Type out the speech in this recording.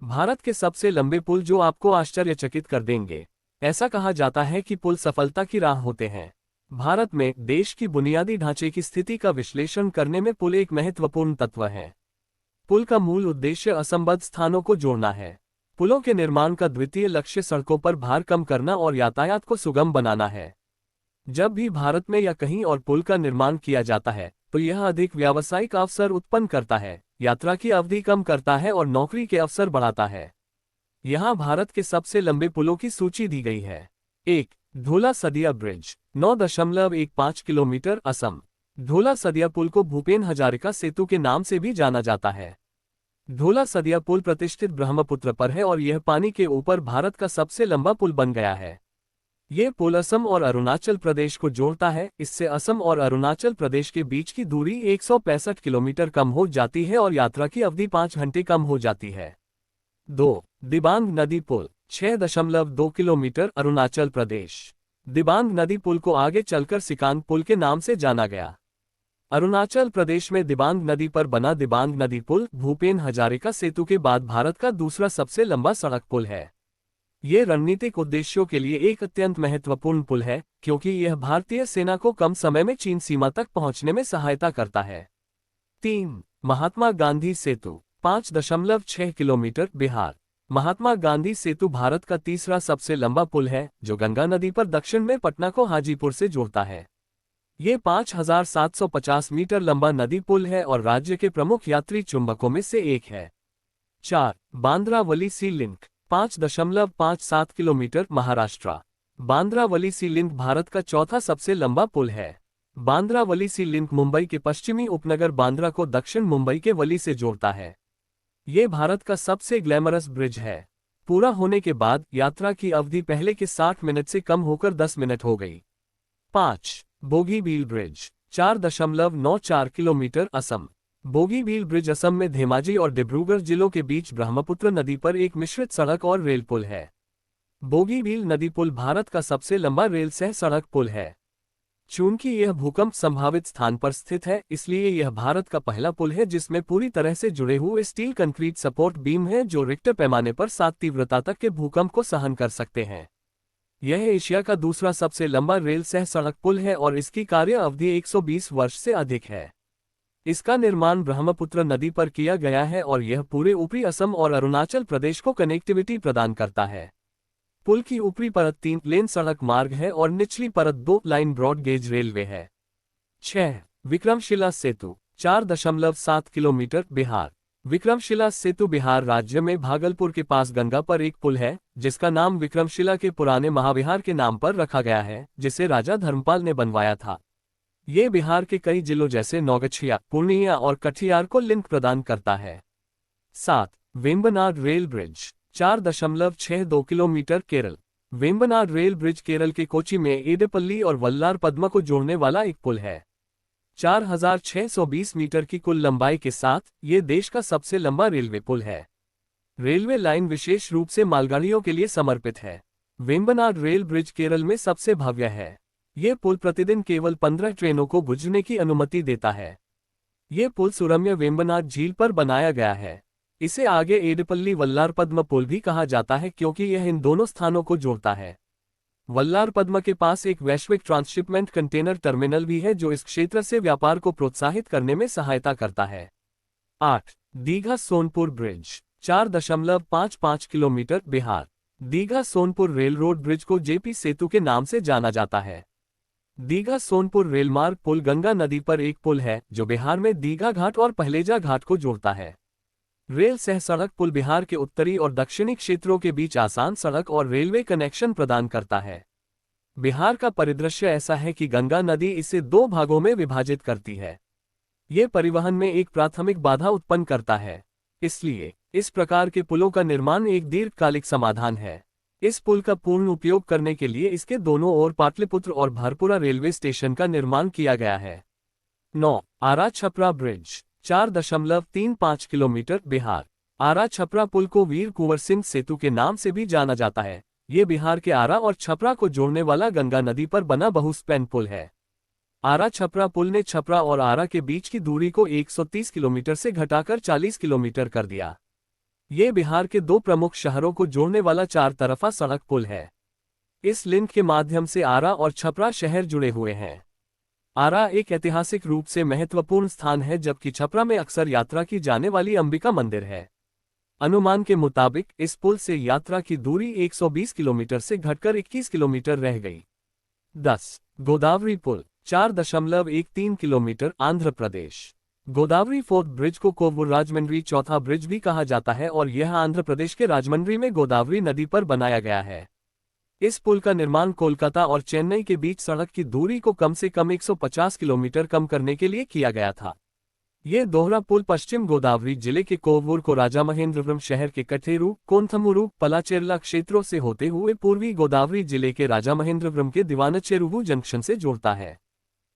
भारत के सबसे लंबे पुल जो आपको आश्चर्यचकित कर देंगे। ऐसा कहा जाता है कि पुल सफलता की राह होते हैं। भारत में देश की बुनियादी ढांचे की स्थिति का विश्लेषण करने में पुल एक महत्वपूर्ण तत्व है। पुल का मूल उद्देश्य असंबद्ध स्थानों को जोड़ना है। पुलों के निर्माण का द्वितीय लक्ष्य सड़कों पर भार कम करना और यातायात को सुगम बनाना है। जब भी भारत में या कहीं और पुल का निर्माण किया जाता है तो यह अधिक व्यावसायिक अवसर उत्पन्न करता है, यात्रा की अवधि कम करता है और नौकरी के अवसर बढ़ाता है। यहाँ भारत के सबसे लंबे पुलों की सूची दी गई है। 1. ढोला सदिया ब्रिज 9.15 किलोमीटर असम। ढोला सदिया पुल को भूपेन हजारिका सेतु के नाम से भी जाना जाता है। ढोला सदिया पुल प्रतिष्ठित ब्रह्मपुत्र पर है और यह पानी के ऊपर भारत का सबसे लंबा पुल बन गया है। ये पुल असम और अरुणाचल प्रदेश को जोड़ता है। इससे असम और अरुणाचल प्रदेश के बीच की दूरी 165 किलोमीटर कम हो जाती है और यात्रा की अवधि 5 घंटे कम हो जाती है। 2. दिबांग नदी पुल 6.2 किलोमीटर अरुणाचल प्रदेश। दिबांग नदी पुल को आगे चलकर सिकांग पुल के नाम से जाना गया। अरुणाचल प्रदेश में दिबांग नदी पर बना दिबांग नदी पुल भूपेन हजारिका सेतु के बाद भारत का दूसरा सबसे लंबा सड़क पुल है। ये रणनीतिक उद्देश्यों के लिए एक अत्यंत महत्वपूर्ण पुल है क्योंकि यह भारतीय सेना को कम समय में चीन सीमा तक पहुंचने में सहायता करता है। 3. महात्मा गांधी सेतु 5.6 किलोमीटर बिहार। महात्मा गांधी सेतु भारत का तीसरा सबसे लंबा पुल है जो गंगा नदी पर दक्षिण में पटना को हाजीपुर से जोड़ता है। ये 5,750 मीटर लंबा नदी पुल है और राज्य के प्रमुख यात्री चुंबकों में से एक है। 4. बांद्रा-वली सी लिंक 5.57 किलोमीटर महाराष्ट्र। बांद्रा-वली सी लिंक भारत का चौथा सबसे लंबा पुल है। बांद्रा-वली सी लिंक मुंबई के पश्चिमी उपनगर बांद्रा को दक्षिण मुंबई के वली से जोड़ता है। ये भारत का सबसे ग्लैमरस ब्रिज है। पूरा होने के बाद यात्रा की अवधि पहले के 60 मिनट से कम होकर 10 मिनट हो गई। 5. Bogibeel bridge 4.94 kilometre Assam. Bogibeel bridge Assam में धेमाजी और डिब्रूगढ़ जिलों के बीच ब्रह्मपुत्र नदी पर एक मिश्रित सड़क और रेल पुल है। बोगीबील नदी पुल भारत का सबसे लंबा रेल सह सड़क पुल है। चूंकि यह भूकंप संभावित स्थान पर स्थित है इसलिए यह भारत का पहला पुल है जिसमें पूरी तरह से जुड़े हुए स्टील कंक्रीट सपोर्ट बीम है जो रिक्टर पैमाने पर 7 तीव्रता तक के भूकंप को सहन कर सकते हैं। यह एशिया का दूसरा सबसे लंबा रेल सह सड़क पुल है और इसकी कार्य अवधि 120 वर्ष से अधिक है। इसका निर्माण ब्रह्मपुत्र नदी पर किया गया है और यह पूरे ऊपरी असम और अरुणाचल प्रदेश को कनेक्टिविटी प्रदान करता है। पुल की ऊपरी परत 3 लेन सड़क मार्ग है और निचली परत 2 लाइन ब्रॉड गेज रेलवे है। 6. विक्रमशिला सेतु 4.7 किलोमीटर बिहार। विक्रमशिला सेतु बिहार राज्य में भागलपुर के पास गंगा पर एक पुल है जिसका नाम विक्रमशिला के पुराने महाविहार के नाम पर रखा गया है जिसे राजा धर्मपाल ने बनवाया था। ये बिहार के कई जिलों जैसे नौगछिया, पूर्णिया और कटिहार को लिंक प्रदान करता है। 7. Vembanad rail bridge 4.62 kilometre Kerala. Vembanad rail bridge Kerala के कोची में एडेपल्ली और वल्लार पद्मा को जोड़ने वाला एक पुल है। 4,620 मीटर की कुल लंबाई के साथ ये देश का सबसे लंबा रेलवे पुल है। रेलवे लाइन विशेष रूप से मालगाड़ियों के लिए समर्पित है। वेम्बनाड रेल ब्रिज केरल में सबसे भव्य है। ये पुल प्रतिदिन केवल 15 ट्रेनों को गुजरने की अनुमति देता है। ये पुल सुरम्य वेम्बनाड झील पर बनाया गया है। इसे आगे एडेपल्ली वल्लार पद्मा पुल भी कहा जाता है क्योंकि यह इन दोनों स्थानों को जोड़ता है। वल्लार पद्मा के पास एक वैश्विक ट्रांसशिपमेंट कंटेनर टर्मिनल भी है जो इस क्षेत्र से व्यापार को प्रोत्साहित करने में सहायता करता है। 8. Digha Sonpur bridge 4.55 kilometre Bihar. Digha Sonpur rail road bridge को जेपी सेतु के नाम से जाना जाता है। दीघा सोनपुर रेलमार्ग पुल गंगा नदी पर एक पुल है जो बिहार में दीघा घाट और पहलेजा घाट को जोड़ता है। रेल सह सड़क पुल बिहार के उत्तरी और दक्षिणी क्षेत्रों के बीच आसान सड़क और रेलवे कनेक्शन प्रदान करता है। बिहार का परिदृश्य ऐसा है कि गंगा नदी इसे 2 भागों में विभाजित करती है। ये परिवहन में एक प्राथमिक बाधा उत्पन्न करता है। इसलिए इस प्रकार के पुलों का निर्माण एक दीर्घकालिक समाधान है। इस पुल का पूर्ण उपयोग करने के लिए इसके दोनों ओर पाटलिपुत्र और भरपुरा रेलवे स्टेशन का निर्माण किया गया है। 9. आरा छपरा ब्रिज 4.35 किलोमीटर बिहार। आरा छपरा पुल को वीर कुंवर सिंह सेतु के नाम से भी जाना जाता है। ये बिहार के आरा और छपरा को जोड़ने वाला गंगा नदी पर बना बहुस्पैन पुल है। आरा छपरा पुल ने छपरा और आरा के बीच की दूरी को 130 किलोमीटर से घटाकर 40 किलोमीटर कर दिया। ये बिहार के दो प्रमुख शहरों को जोड़ने वाला 4 तरफा सड़क पुल है। इस लिंक के माध्यम से आरा और छपरा शहर जुड़े हुए हैं। आरा एक ऐतिहासिक रूप से महत्वपूर्ण स्थान है, जबकि छपरा में अक्सर यात्रा की जाने वाली अंबिका मंदिर है। अनुमान के मुताबिक इस पुल से यात्रा की दूरी 120 किलोमीटर से घटकर 21 किलोमीटर रह गई। 10. गोदावरी पुल 4.13 kilometre Andhra Pradesh. Godavari fourth bridge को कोवूर राजमंड्री चौथा ब्रिज भी कहा जाता है और यह आंध्र प्रदेश के राजमंड्री में गोदावरी नदी पर बनाया गया है। इस पुल का निर्माण कोलकाता और चेन्नई के बीच सड़क की दूरी को कम से कम 150 किलोमीटर कम करने के लिए किया गया था। यह दोहरा पुल पश्चिम गोदावरी जिले के कोवूर को राजामहेंद्रवरम शहर के कठेरू, कोंथमूरू, पलाचेरला क्षेत्रों से होते हुए पूर्वी गोदावरी जिले के राजामहेंद्रवरम के दिवानचेरुवु जंक्शन से जोड़ता है।